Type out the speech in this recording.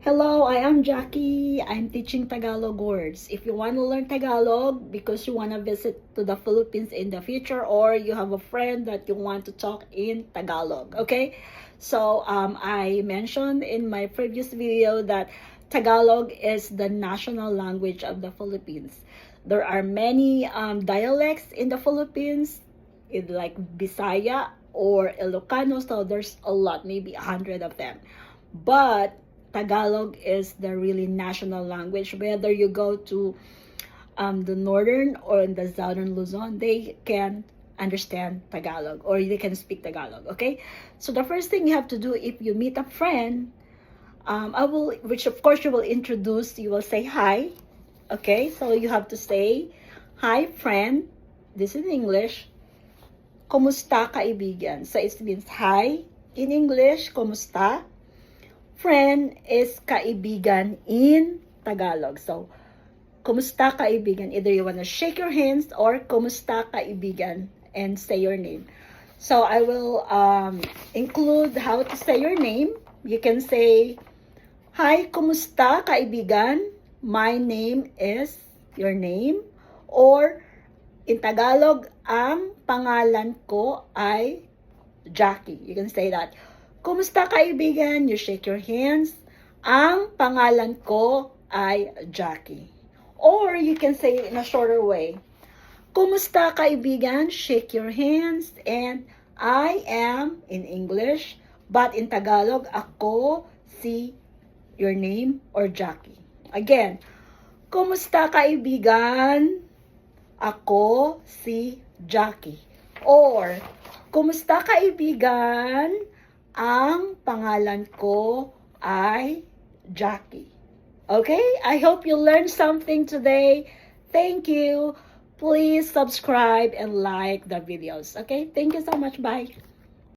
Hello, I am Jackie. I'm teaching Tagalog words. If you want to learn Tagalog because you want to visit to the Philippines in the future, or you have a friend that you want to talk in Tagalog, okay? So I mentioned in my previous video that Tagalog is the national language of the Philippines. There are many dialects in the Philippines, like Bisaya or Ilocano, so there's a lot, maybe 100 of them. But Tagalog is the really national language. Whether you go to the northern or in the southern Luzon, they can understand Tagalog or they can speak Tagalog. Okay, so the first thing you have to do if you meet a friend, which of course you will introduce. You will say hi. Okay, so you have to say, "Hi, friend." This is English. Kumusta, kaibigan? So it means hi in English. Kumusta? Friend is kaibigan in Tagalog. So, kumusta kaibigan? Either you want to shake your hands or kumusta kaibigan and say your name. So, I will include how to say your name. You can say, "Hi, kumusta kaibigan? My name is," your name. Or, in Tagalog, ang pangalan ko ay Jackie. You can say that. Kumusta kaibigan? You shake your hands. Ang pangalan ko ay Jackie. Or you can say it in a shorter way. Kumusta kaibigan? Shake your hands. And I am in English, but in Tagalog, ako si your name or Jackie. Again, kumusta kaibigan? Ako si Jackie. Or, kumusta kaibigan? Ang pangalan ko ay Jackie. Okay? I hope you learned something today. Thank you. Please subscribe and like the videos. Okay? Thank you so much. Bye.